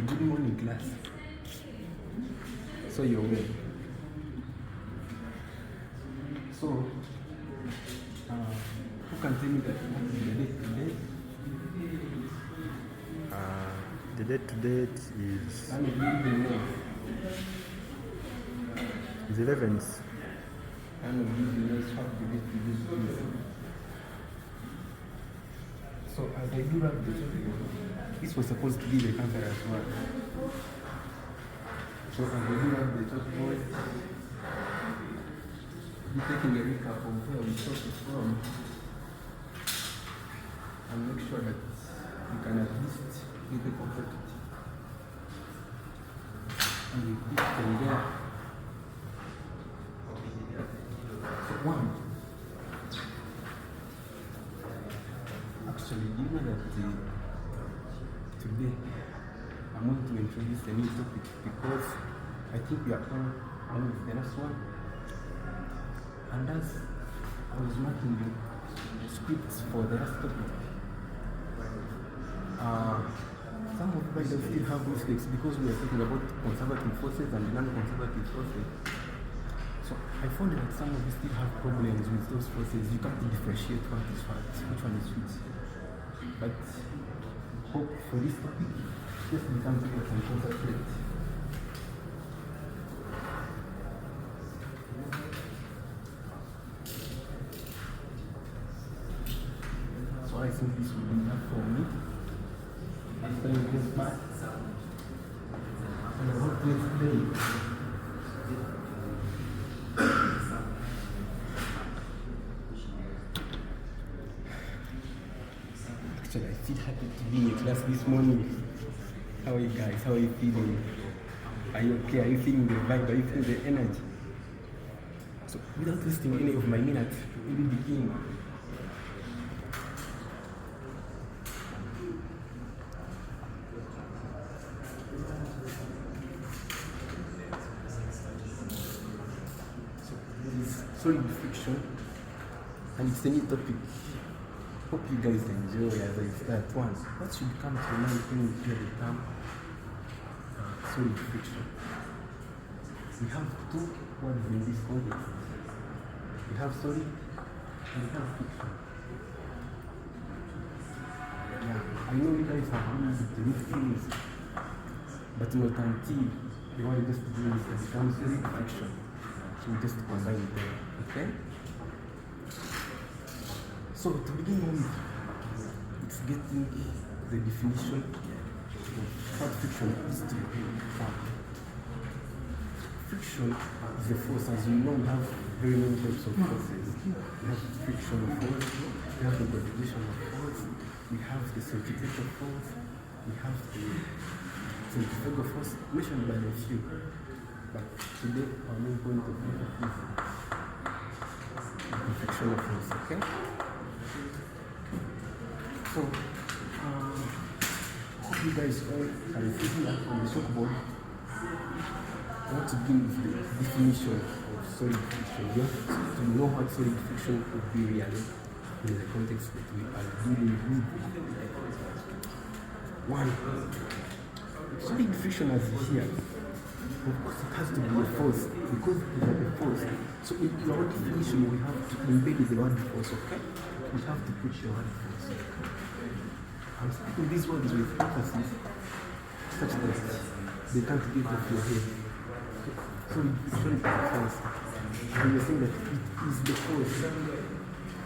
good morning class. So you're well. So, who can tell me that what is the date today? The date to date is Can you give the name? 11th. Can you give the name? What the date today is? So as I do wrap the topic, this was supposed to be the answer as well. So as I do wrap the topic, be taking a recap of where we started from and make sure that you can at least get a complexity. And you pick from there. So one. Actually, do you know that today I'm going to introduce a new topic because I think we are all on with the last one. And as I was marking the scripts for the last topic, some of you guys still have mistakes because we are talking about conservative forces and non-conservative forces. So I found that some of you still have problems with those forces. You can't differentiate what is what, which one is which. But hope for this topic, just become to get some concentrate. So I think this will be enough for me. After you get back, and I hope to explain. Actually, I feel happy to be in your class this morning. How are you guys? How are you feeling? Are you okay? Are you feeling the vibe? Are you feeling the energy? So, without wasting any of my minutes, we will begin. So, this is solid friction, and it's a new topic. Hope you guys enjoy as I start. One, what should come to mind when you hear the term solid friction? We have two words in this context. We have solid and we have friction. Yeah, I know you guys have used these things, but not until the one just doing is become solid friction. So we just combine them, okay? So to begin with, it's getting the definition of what friction is to be. Friction is a force. As you know, we have very many types of forces. We have frictional force, we have the gravitational force, we have the centrifugal force, we have the centrifugal force, mentioned by a few. But today, our main point of view is the frictional force, okay? So, hope you guys all are sitting on the chalkboard. I want to begin with the definition of solid friction. You have to know what solid friction would be really in the context that we are dealing with. One, solid friction as here, of course it has to be a force because it is a force. So in our definition we have to embed the word force, okay? We have to put the word force. I'm speaking these words with emphasis such that they can't get off your head. So it's very force. And you're saying that it is the force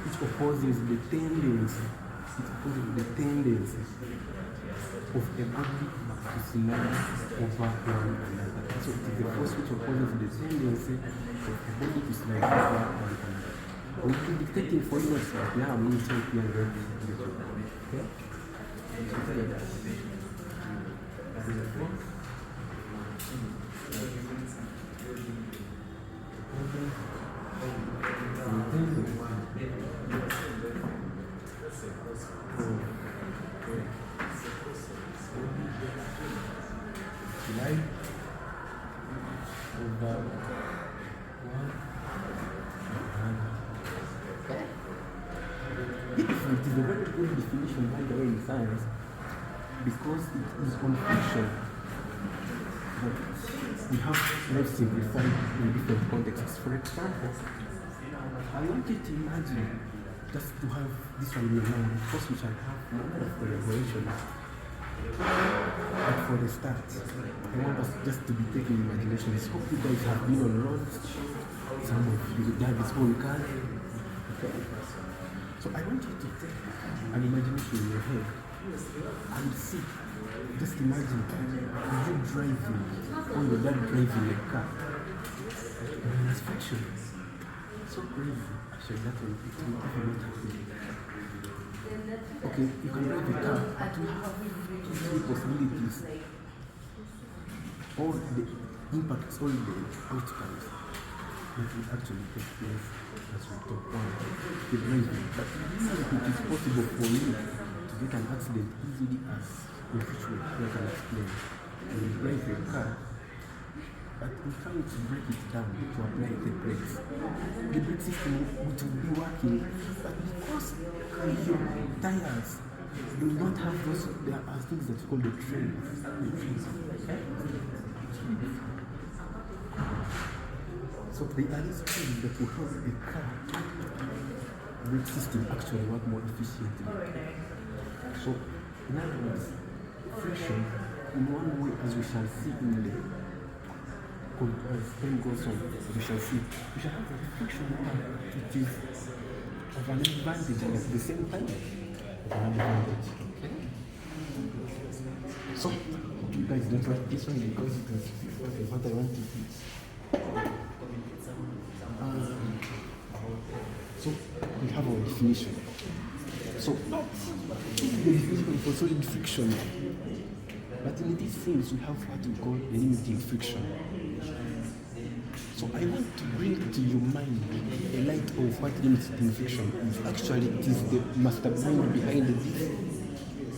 which opposes the tendency. It opposes the tendency of a body to slide over one another. So it is the force which opposes the tendency of a body to slide over one another. We'll be dictating for you notes, but now I'm going to take you and read this. Okay? Slide over one another. Beautiful. It is a very good definition, by the way, in science, because it is on friction. but we have life simplified in different contexts. For example, I want you to imagine just to have this one in your mind. Of course, we shall have more of the regulations. But for the start, I want us just to be taking imaginations. Hope you guys have been on roads. Some of you have his own car. Okay? So I want you to take an imagination in your head and see. Just imagine you driving or your dad driving a car. And it's fiction. So crazy. Actually, that will never not happen. Okay, you can drive a car, but we have three possibilities. All the impacts, all the outcomes that will actually take place as we talk on the driving. But it is possible for you to get an accident easily as in which way I can explain. When you drive your car, but I'm trying to break it down to apply the brakes. The brake system which will be working, but because your tires do not have those, there are things that you call the treads. So the other things that will help the car brake system actually work more efficiently. So in other words, friction in one way, as we shall see in the as time goes on, we shall see. We shall have a friction which is of an advantage and at the same time of an advantage. Okay? So, you guys don't write this one because it is what I want to teach. So, we have our definition. So, this is the definition for solid friction. But in these things, we have what we call the limiting friction. So I want to bring to your mind a light of what limiting friction is. Actually, it is the mastermind behind this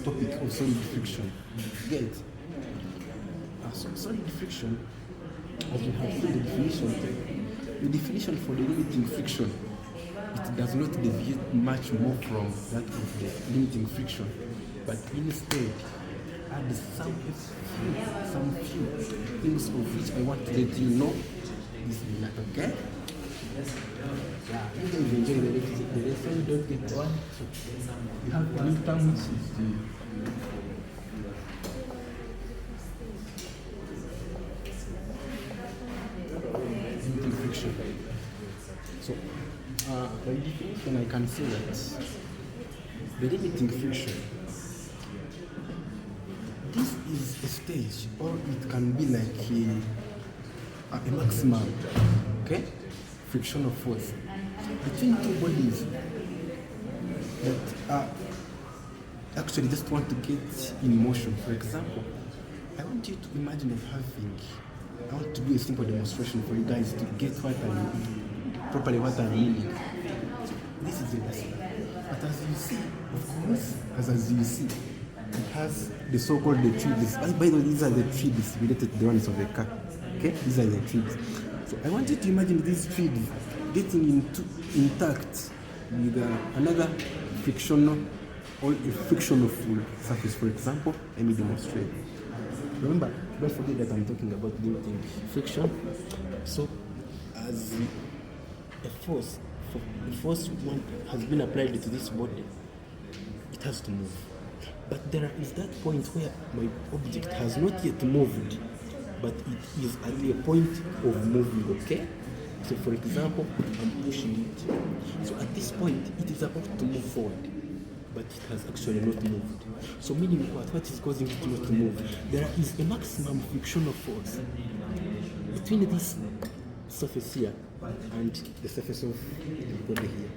topic of solid friction. Get it? So solid friction, as we have seen the definition for the limiting friction, it does not deviate much more from that of the limiting friction, but instead add some few things of which I want to let you know. This is not okay. Yeah, you guys enjoy the lesson, don't get one. You have a new term which is limiting friction. So, by definition, I can say that the limiting friction, this is a stage, or it can be like a maximum, okay, frictional force between two bodies that actually just want to get in motion. For example, I want you to imagine I want to do a simple demonstration for you guys to get what properly what I'm meaning. So this is a lesson. But as you see, of course, as you see, it has the so-called the trees. By the way, these are the trees related to the ones of the car. Okay, these are the trees. So I want you to imagine these trees getting intact with another frictional or a frictional surface. For example, let me demonstrate. Remember, don't forget that I'm talking about limiting friction. So, as a force has been applied to this body, it has to move. But there is that point where my object has not yet moved, but it is at a point of moving, okay? So for example, I'm pushing it. So at this point, it is about to move forward, but it has actually not moved. So meaning what is causing it not to move? There is a maximum frictional force between this surface here and the surface of the body here.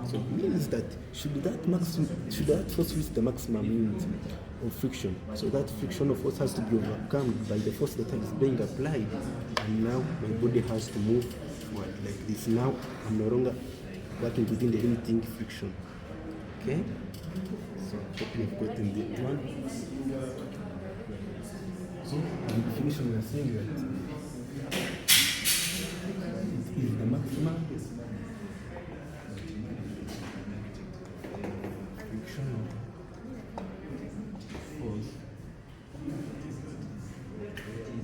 So it means that should that force reach the maximum limit of friction, so that frictional force has to be overcome by the force that is being applied, and now my body has to move forward like this. Now I'm no longer working within the limiting friction. Okay? So hope you've gotten the one. So the definition we are saying that it is the maximum frictional force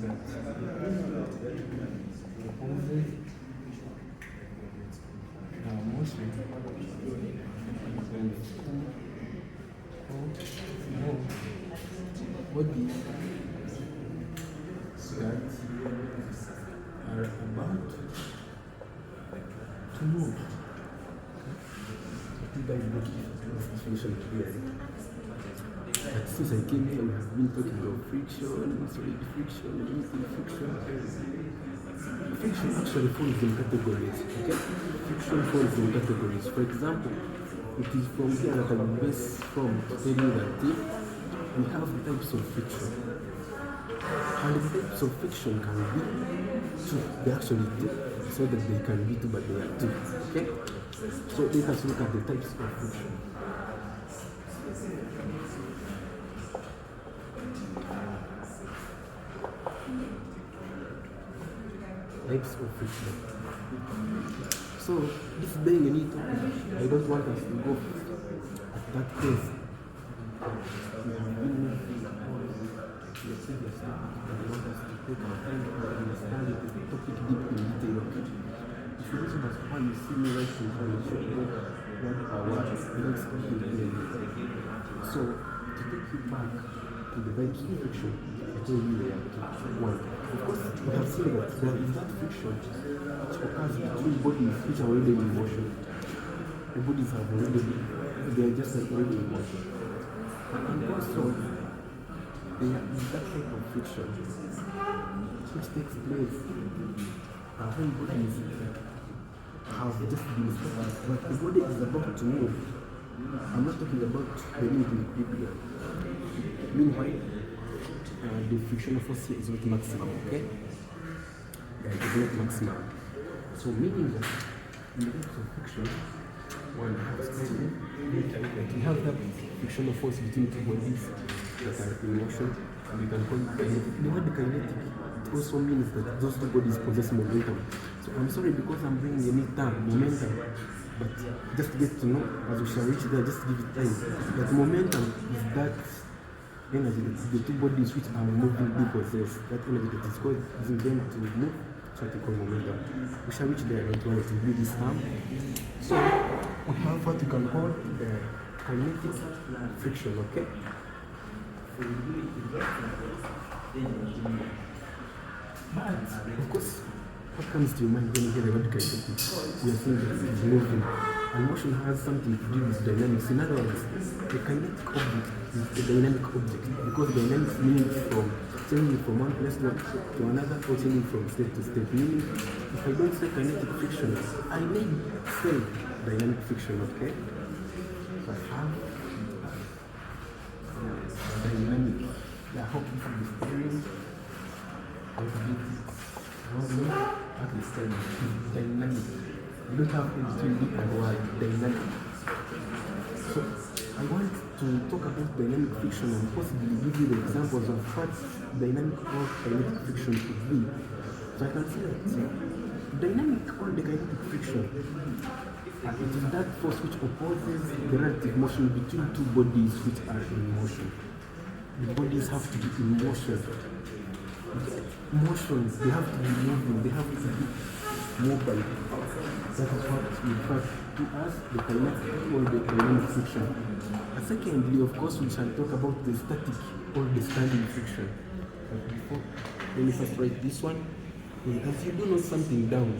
that bodies that are about to move. I think that is the definition clearly. But since I came here, we have been talking about friction, solid friction, liquid friction. Friction actually falls in categories, okay? Friction falls in categories. For example, it is from here that I will base from to tell you that we have types of friction. And the types of friction can be two. They actually two. So that they can be two, but they are two. Okay? So let us look at the types of friction. Types of friction. So this being a new topic, I don't want us to go at that pace. We have been moving on to the previous topic, and I want us to take our time to understand the topic deep in detail. If you listen to how you see me right in front of you, what are what? Let's continue. So to take you back to the types of friction, I told you there are one. Of course, we have seen that there is that friction which occurs between bodies which are already in motion. The bodies have already, they are just like already in motion. And also, there is that type of friction which takes place when bodies have just been stopped, but the body is about to move. I'm not talking about the limit in equilibrium. Meanwhile, the frictional force here is not maximum, okay? Yeah, it is not maximum. So meaning that in the case of friction, one has like we have that frictional force between two bodies that are in motion, and we can call it kinetic. The word kinetic, it also means that those two bodies possess momentum. So I'm sorry because I'm bringing a new term, momentum, but just to get to know, as we shall reach there, just give it time. But momentum is that energy that the two bodies which are moving do possess. That energy that is called using them to move, so we call momentum. We shall reach there. I don't want to read this term. So we have what we can call the kinetic friction, okay? But of course, what comes to your mind when you hear the word kinetic? We are saying that it is moving. And motion has something to do with dynamics. In other words, the kinetic object is a dynamic object because dynamics means from changing from one place to another or changing from state to state. Meaning, if I don't say kinetic friction, I may say dynamic friction, okay? So I have dynamic. I hope this is steering. At the steering, dynamic. You don't have between D and Y, dynamic. So I want to talk about dynamic friction and possibly give you the examples of what dynamic or kinetic friction could be. So I can say that dynamic or the kinetic friction, it is that force which opposes the relative motion between two bodies which are in motion. The bodies have to be in motion. Motions, they have to be moving, they have to be mobile. That is what we refer to as the kinetic or the dynamic friction. And secondly, of course, we shall talk about the static or the standing friction. But before, let me first write this one. As you do note something down,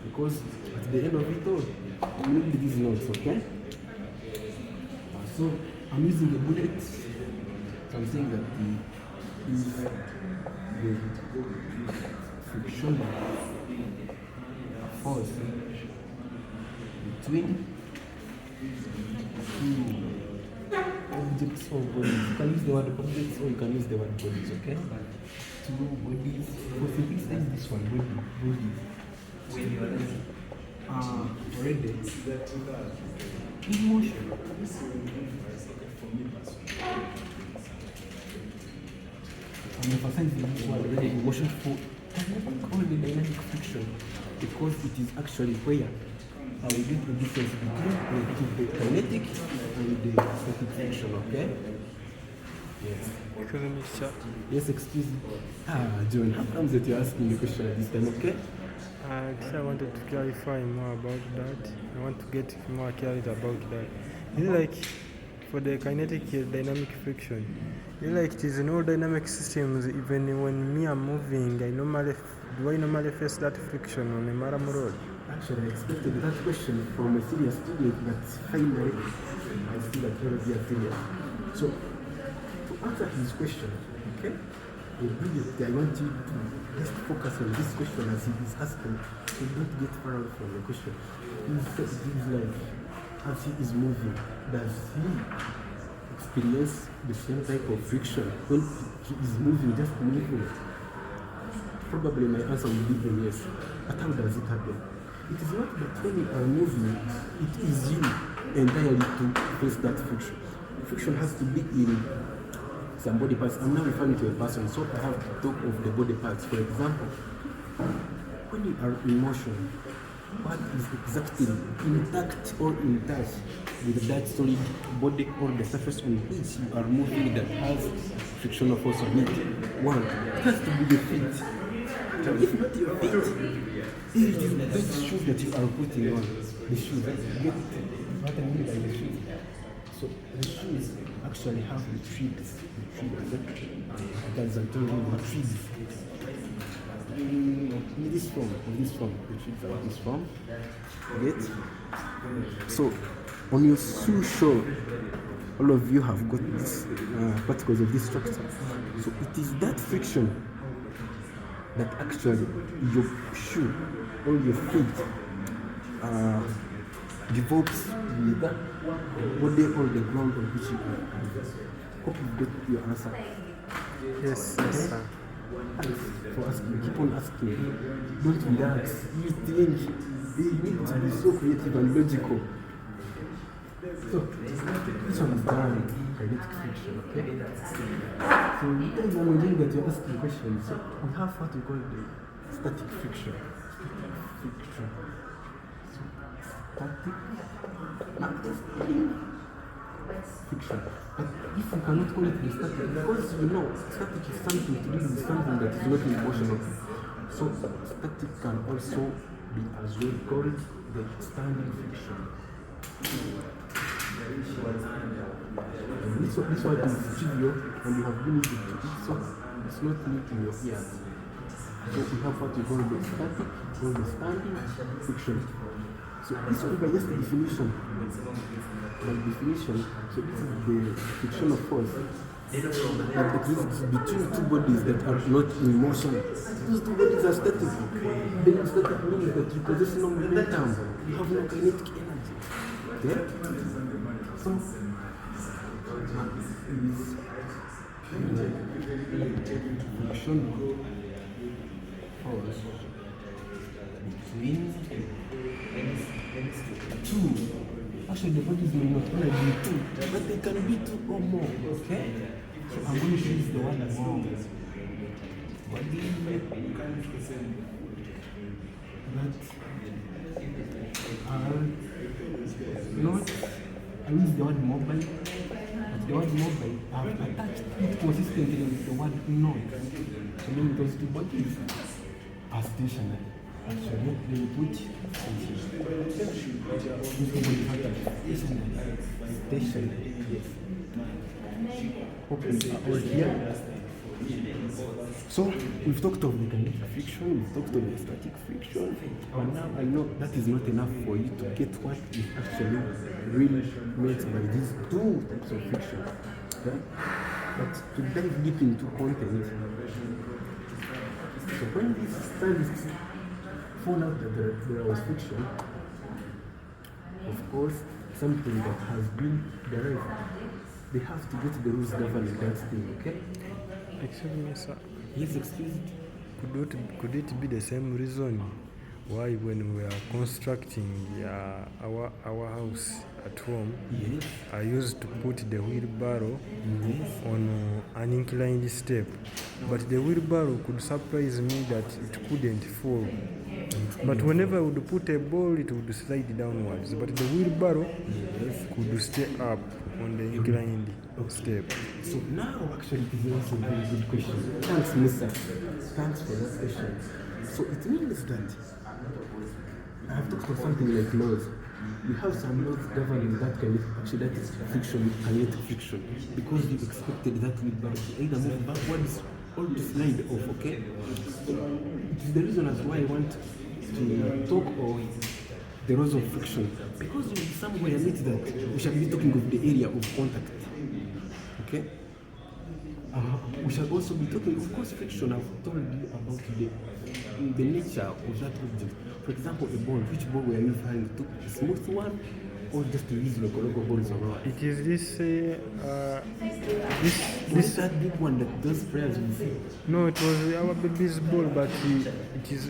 because at the end of it all, you need these notes, okay? So I'm using a bullet. So I'm saying that the friction force between two objects or bodies. You can use the word objects or you can use the word bodies, okay? Two bodies. For simplicity, is this one, bodies. Already in motion. I'm emphasizing this word already in motion for only dynamic friction because it is actually where we get the difference between the kinetic and the static friction, okay? Yes. Excuse me, sir. Yes, excuse me. John, how comes that you're asking the question at this time, okay? I wanted to clarify more about that. I want to get more clarity about that. Is it like for the kinetic dynamic friction. Like it is in all dynamic systems, even when me am moving, do I normally face that friction on a Maram road? Actually, I expected that question from a serious student, but finally, I see that you're serious. So, to answer his question, okay, immediately I want you to just focus on this question as he is asking. So don't get far out from the question. He's like, as he is moving, does he experience the same type of friction when he is moving, just moving? Probably my answer will be a yes. But how does it happen? It is not that when you are moving, it is you entirely to face that friction. Friction has to be in some body parts. I'm now referring to a person, so I have to talk of the body parts. For example, when you are in motion, what is exactly intact or in touch with that solid body or the surface on which you are moving that has frictional force on it? One, it has to be the feet. So if not your feet, it is those shoes that you are putting on. The shoes, get what I mean by the shoes. So the shoes actually have the trees. That's I told you, the trees. In this form, the trees are this form. Get? So on your shoe sole, all of you have got this particles of this structure. So it is that friction that actually your shoe or your feet develops with that body or the ground on which you are. Hope you got your answer. Yes, sir. Thanks for asking. Keep on asking. Don't relax. You think you need to be so creative and logical. So, this one is done. Kinetic friction, okay? So, you guys are wondering that you're asking questions. So, we have what we call the static friction. Friction. So, static friction. But if you cannot call it the static, because you know, static is something to do with something that is not emotional. So, static can also be as well called the standing friction. This one is trivial and you have been able to it, so it's not new in your ears. So we have what we call the static or the standing friction. So this one by just the definition. By definition, so this is the frictional force that exists between two bodies that are not in motion. Those two bodies are static. Being static means that you possess no momentum. You have no kinetic energy. Okay? So friction force between two. Actually, the bodies may not only be two, but they can be two or more. Okay? So I'm going to use the one as well. Body that are not. I use the word mobile. But the word mobile, I have attached it consistently with the word non. So meaning those two bodies are stationary. Actually, they put stationary. These two bodies are stationary. Yes. Hope you are all here. So we've talked of the kinetic friction, we've talked of the static friction, but now I know that is not enough for you to get what is actually really meant by these two types of friction. Okay? But to dive deep into content, so when these scientists found out that there was friction, of course, something that has been derived, they have to get the rules governing that thing, okay? Excuse me, sir. Yes, excuse me. Could it be the same reason why when we are constructing our house at home, Yes. I used to put the wheelbarrow Yes. on an inclined step, but the wheelbarrow could surprise me that it couldn't fall. But whenever I would put a ball, it would slide downwards, but the wheelbarrow could stay up on the inclined step. So now actually it is also a very good question. Thanks, Musa. Thanks for that question. So it means that I have talked about something like laws. we have some laws governing that actually that is friction, kinetic friction, because you expected that wheelbarrow to either move backwards or to slide off, okay? So it is the reason as why I want to talk on the laws of friction, because we somewhere admit that we shall be talking of the area of contact, okay? We shall also be talking, of course, friction. I've told you about the nature of that object. For example, a ball. Which ball were you referring to? A smooth one, or just to use local balls around? It is this This that big one that those players will see. no, it was our baby's ball, but it is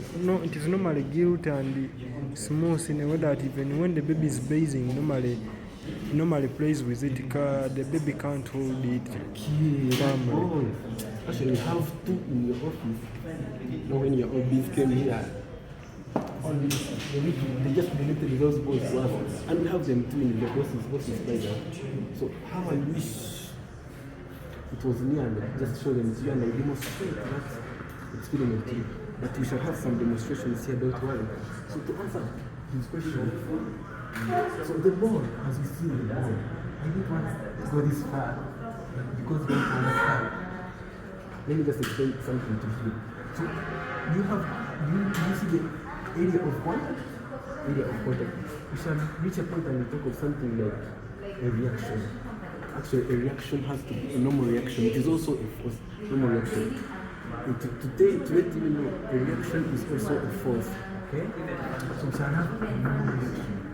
normally gilt and smooth in a way that even when the baby is bathing, normally plays with it. The baby can't hold it firmly. Oh, actually, you have two in your office. When your office came here, they just donated those balls to us, and we have them too in the bosses by now. So how I wish it was near and just show them to you and I demonstrate that experiment to you. But we shall have some demonstrations here, don't worry. So to answer this question, so the ball, as you see the ball, I didn't want to go this far because we don't understand. Let me just explain something to you. So do you see the area of contact? Area of contact. We shall reach a point and we talk of something like a reaction. Actually, a reaction has to be a normal reaction. It is also a force, normal reaction. And to let you know, a reaction is also a force. Okay? So we shall have a normal reaction.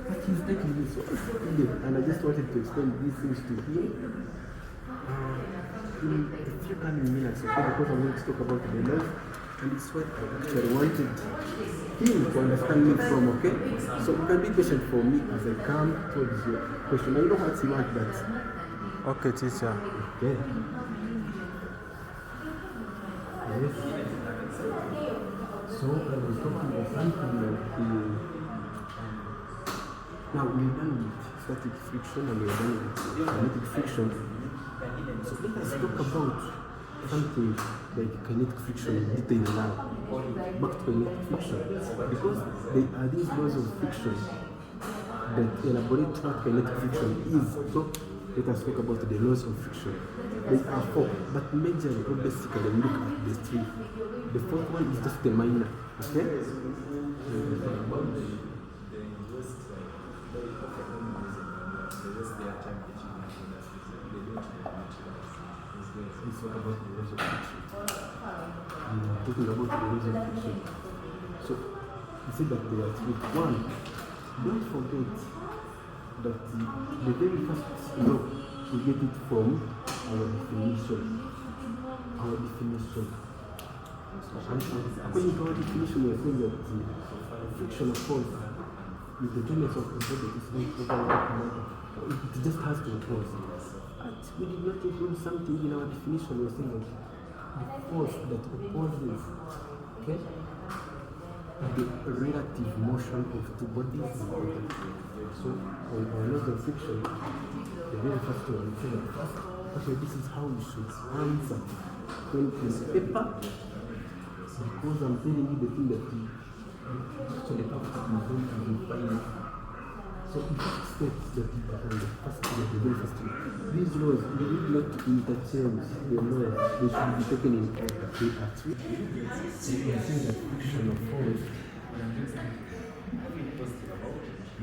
But he's taking me so extended, and I just wanted to explain these things to him. In a few coming minutes, okay, because I'm going to talk about the laws, and it's what I actually wanted him to understand me from, okay? So you can be patient for me as I come towards your question. I know what you want, but Okay, teacher. okay. Yes. So I was talking about something like now we're done with static friction and we're done with kinetic friction. So let us talk about something like kinetic friction in detail now. Back to kinetic friction. Because there are these laws of friction that elaborate what kinetic friction is. So let us talk about the laws of friction. There are four, but majorly or basically we look at the three. The fourth one is just the minor. Okay? Let's talk about the laws of friction. Talking about the laws of friction. So, you see that there are three. One, don't forget that the very first law, we get it from our definition. Our definition. And according to our definition, we are saying that friction of force is the genus of the body is not over matter. It just has to oppose. We did not include something in our definition. We are saying that the force that opposes, okay, the relative motion of two bodies. So on our laws of friction, the very first one, we say that first, okay, this is how we should answer when it is paper, because I'm telling you the thing that you actually have to be going to define. So it states that the very first one. These laws, we need not to interchange the laws, they should be taken in order. They are three. So we are saying that friction of force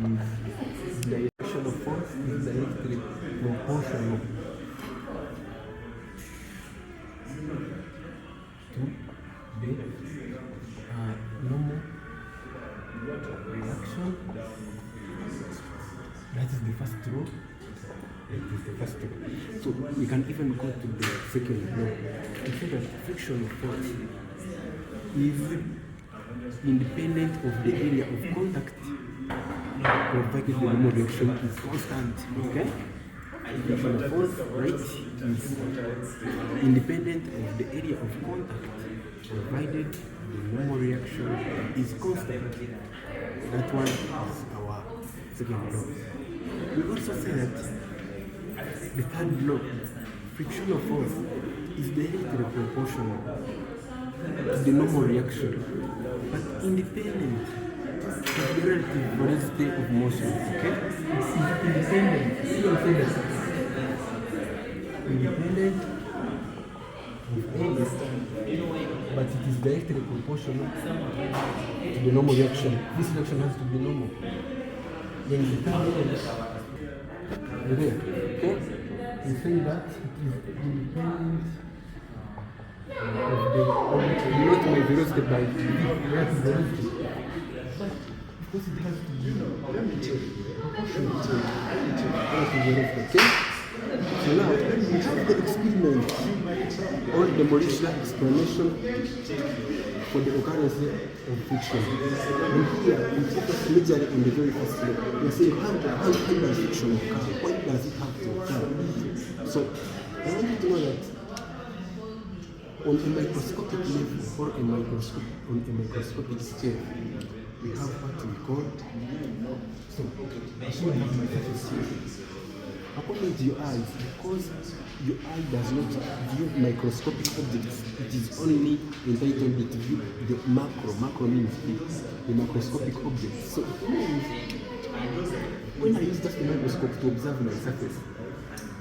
is direction of force is directly proportional to the normal reaction. That is the first law. It is the first law. So we can even go to the second law. We say that friction of force is independent of the area of contact, provided the normal reaction is constant. Okay? Friction of force, right, is independent of the area of contact, provided the normal reaction is constant. That one is our second law. We also say that the third law, friction of force, is directly proportional to the normal reaction, but independent the relative velocity of motion, okay? It's independent. Still say that independent of x, but it is directly proportional to the normal reaction. This reaction has to be normal. Then the third there, okay? We say that it is independent of the not my velocity by the relative velocity. Because it has to be proportional to relative velocity, okay? So now we have the experiment or the molecular explanation for the occurrence of friction. And here we focus majorly on the very first law. We say how does friction occur? Why does it have to occur? So I want you to know that on a microscopic level or on a microscopic scale, we have what we call, so assuming you have my surface here. According to your eyes, because your eye does not view microscopic objects, it is only entitled to view the macro. Macro means the macroscopic objects. So it means when I use just a microscope to observe my surface,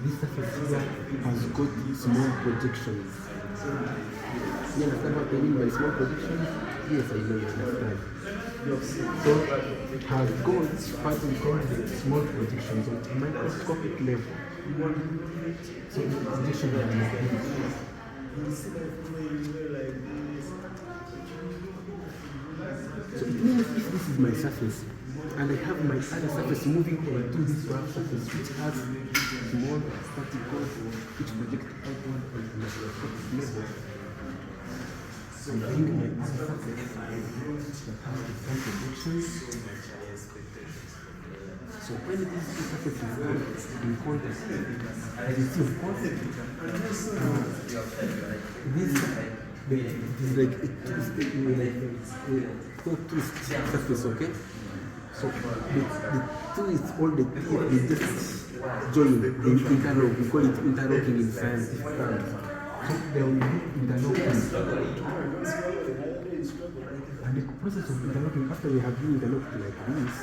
this surface here has got small projections. You understand what I mean by small projections? Yes, I know you understand. So it has got what we call the small projections on a microscopic level. So the projections are like this. So it means if this is my surface and I have my other surface moving over to this rough surface which has small particles which project outward on a microscopic level, so I bring my other surface that has the same projections. So when these two surfaces are in contact, as you see, of course, this is like a twist surface, okay? So the twist, all the teeth, they just join, they interlock. We call it interlocking in scientific terms. So there will be interlocking. And the process of interlocking, after we have been interlocked like this,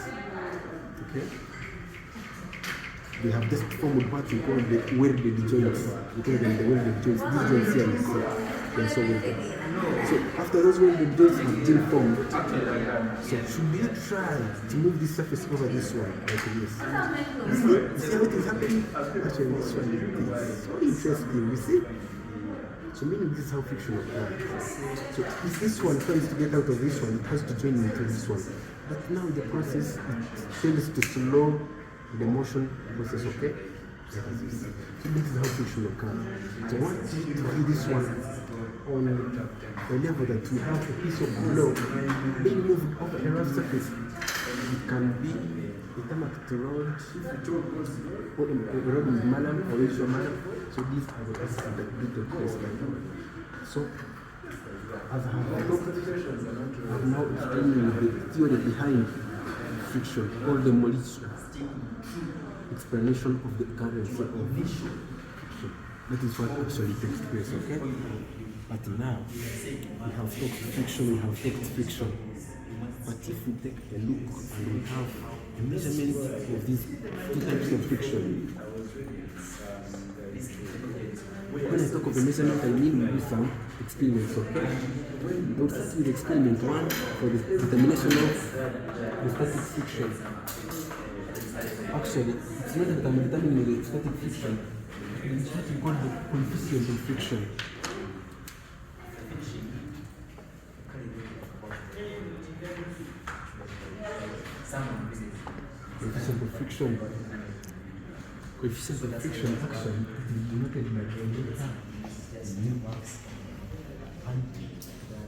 okay? They have just formed what we call the welded joints. We call them the welded joints. These joints here, you see, they are so welded. So after those welded joints have been formed, so should we try to move this surface over this one like this? You see how it is happening? Actually, this one is so interesting. You see? So meaning this is how friction occurs. So if this one tries to get out of this one, it has to join into this one. But now the process tends to slow the motion process, okay? So this is how friction occurs. So I want you to do this one on a level that we have a piece of block being moved over a rough surface. It can be a tarmac road or a road with mallam or ratio mallam. So these are the pieces that do the place like that. So as I have talked, I'm now explaining the theory behind friction or the molecular explanation of the currency of friction. That is what actually takes place, okay? But now we have talked friction. But if we take a look and we have a measurement of these two types of friction, when I talk of a measurement, I mean we do some experiments, okay? We'll start with experiment 1 for the determination of the static friction. Actually, it's not that I'm determining the static friction, it's what we call the coefficient of friction. Coefficient of friction actually is denoted by delta. And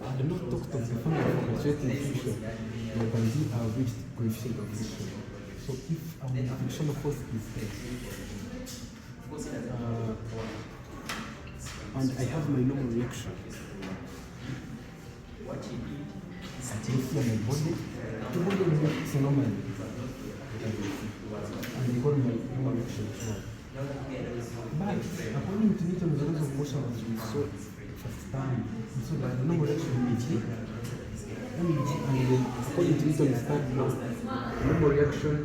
I have not talked of the formula for calculating friction, but by Z I have reached coefficient of friction. So if our frictional force is and I have my normal reaction, I can see my body. The body reacts normally. And I call my normal reaction as well. But according to Newton's laws of motion, as we saw first time, we saw that the normal reaction is And then according to Newton's third law, normal reaction,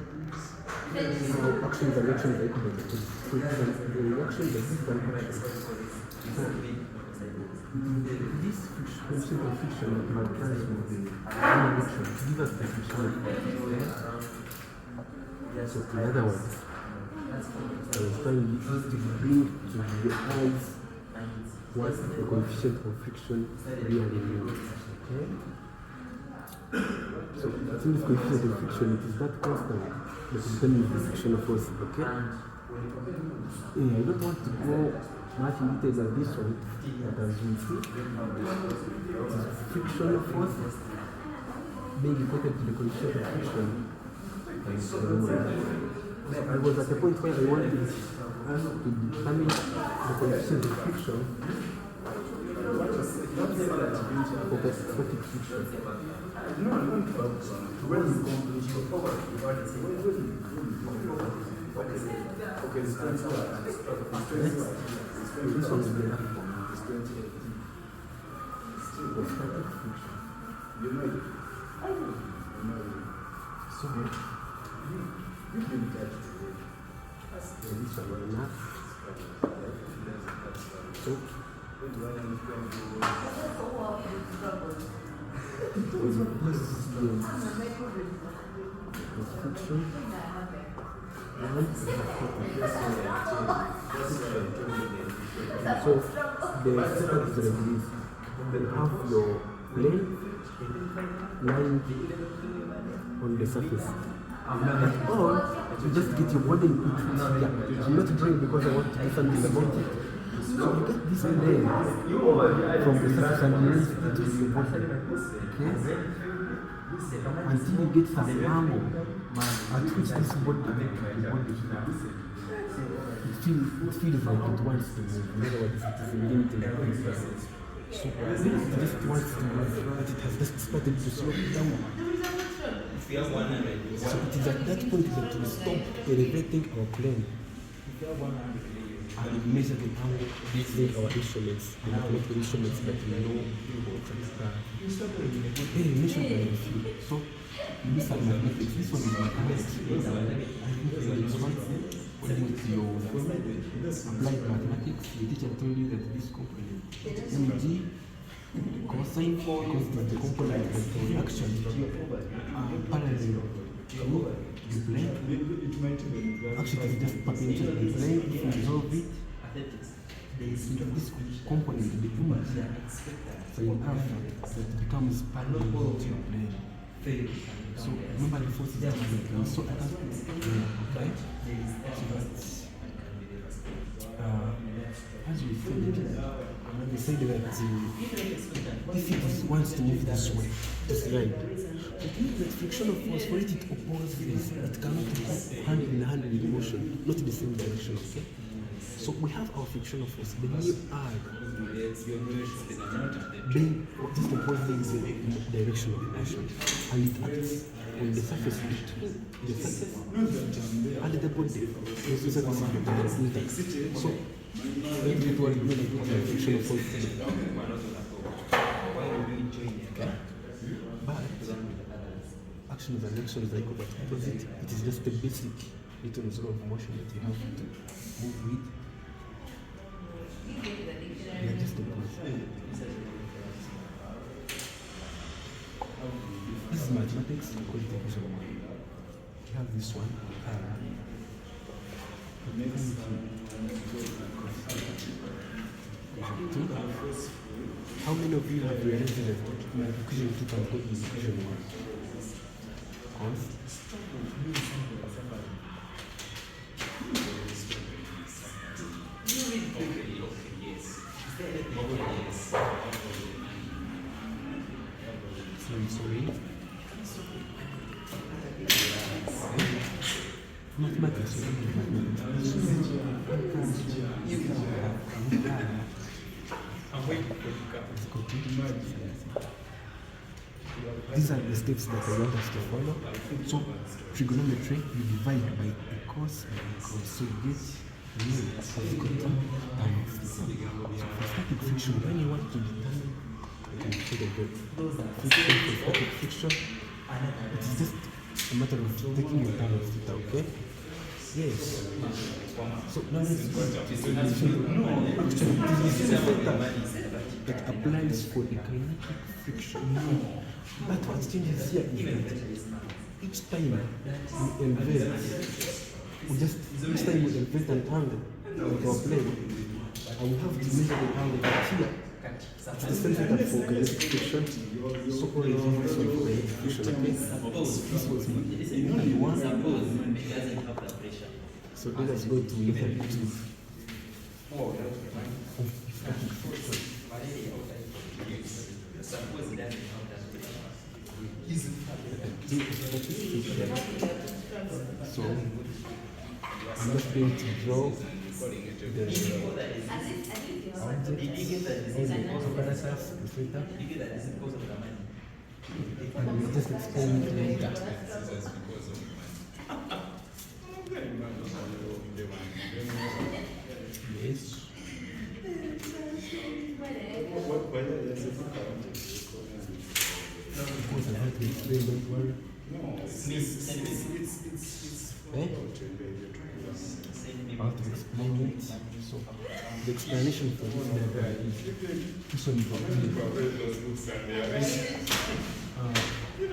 actions and reactions are equivalent. So the reaction is equal action. So this coefficient of friction multiplies with the reaction to give us the friction. So in other words, I was trying to bring to your eyes what the coefficient of friction really means. Okay? So since this coefficient of friction, it is that constant that determines the frictional force. Okay? I don't want to go much in details of this one, but as we see, it is frictional force being equated to the coefficient of friction. So I was at a point where I wanted us to determine the coefficient of friction for the static friction. This one is the static friction. So this one is not. So friction. So the setup is like this. You have your plane lying on the surface. Or you just get your body in it. I'm not drawing because I want to do something about it. So you get this plane from the surface and you raise it to your body. Okay? Until you get some angle at which this body it feels like it wants to move. In other words, it is limited. So it just wants to move, but it has just started to slow down. So it is at that point that we stop elevating our plane and measure the angle using our instruments, the mathematical instruments that we know measure the field. So these are mathematics. This one is mathematics. I think this one, according to your applied mathematics, the teacher told you that this component mg cosine, because it is the component that the reaction parallel to the plane. Actually, it is just perpendicular to the plane. If you resolve it, this component, the image, so in alpha, that becomes parallel to your plane. So remember the force is different. So I can okay? So as we said that if it wants to move this way, this line, it means that frictional force, for it opposes, it cannot go hand in hand with motion, not in the same direction, okay? So we have our frictional force, the mu R being just opposing the direction of the motion, and it acts on the surface between the surface and the body. So individually we put the frictional force okay? But actions and reactions are equal, but opposite, it is just the basic Newton's law of motion that you have to move with. They are just opposite. This is mathematics, we call it equation 1. We have this one. How many of you have realized that equation 2 can go to equation 1? Sorry. Mathematics. These are the steps that I want us to follow. So, trigonometry, you divide by a cos by a cos. So you get mu times theta. So for static friction, when you want to determine the sort of the friction for static friction. It's just a matter of taking your time with it, okay? Yes. So now let's go to the actually this is a factor that applies for the kinetic friction. But what changes here is that each time we elevate, each time we elevate an angle with our plane, and we have to measure the angle here. It's the same thing for kinetic friction. So already this was for kinetic friction, okay? This was one. So let us go to method 2 of static friction. So I'm just going to draw the apparatus, the filter, and we'll just explain it later. Yes. Of course, I have to explain, don't worry. I have to explain it. So, the explanation for this one is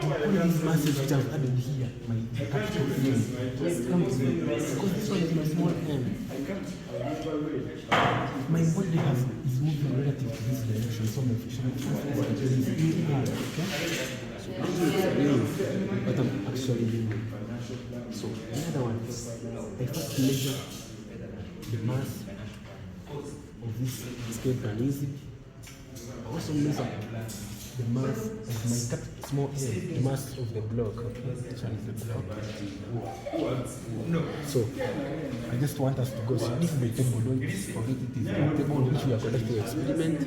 all these masses which I've added here, my capital M, because this one is my small m. My body is moving relative to this direction, so my friction is in R, okay? So this is what I'm actually doing. So the other one, I first measure the mass of this scale pan easy. I also measure the mass of my small a, the mass of the block, okay? Actually the block. So I just want us to go. So this is the table, don't forget it is the table which we are conducting experiment.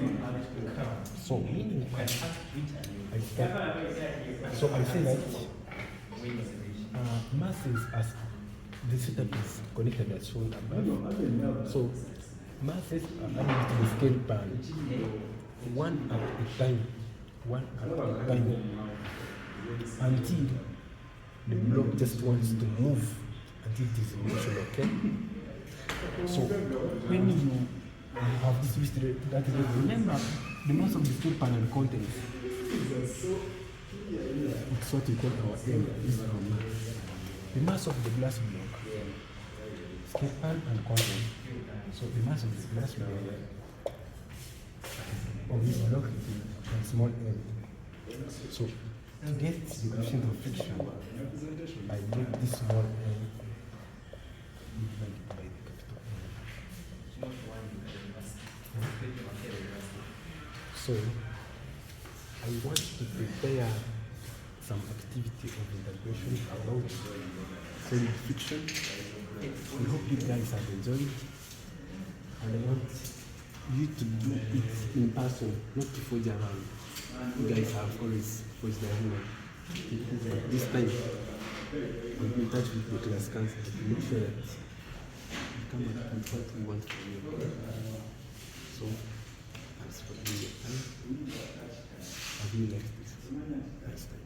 So meaning I start. So I say that masses as the setup is connected as shown above. So masses are added to the scale pan one at a time, until the block just wants to move until it is in motion, okay? So when you have this history, that is, remember the mass of the scale panel contents. It's what we call our M, this is our mass. The mass of the glass block, scale pan and content. So the mass of the glass block of this block is small m. So to get the coefficient of friction, I make this small m divided by the capital M. So I want to prepare some activity of integration about solid friction. We hope you guys have enjoyed, and I want you to do it in person, not to forge around. You guys have always forged around. But this time, I'll be in touch with the class counselor to make sure that you come up with what we want from you. So, thanks for being your time. I'll see you next time.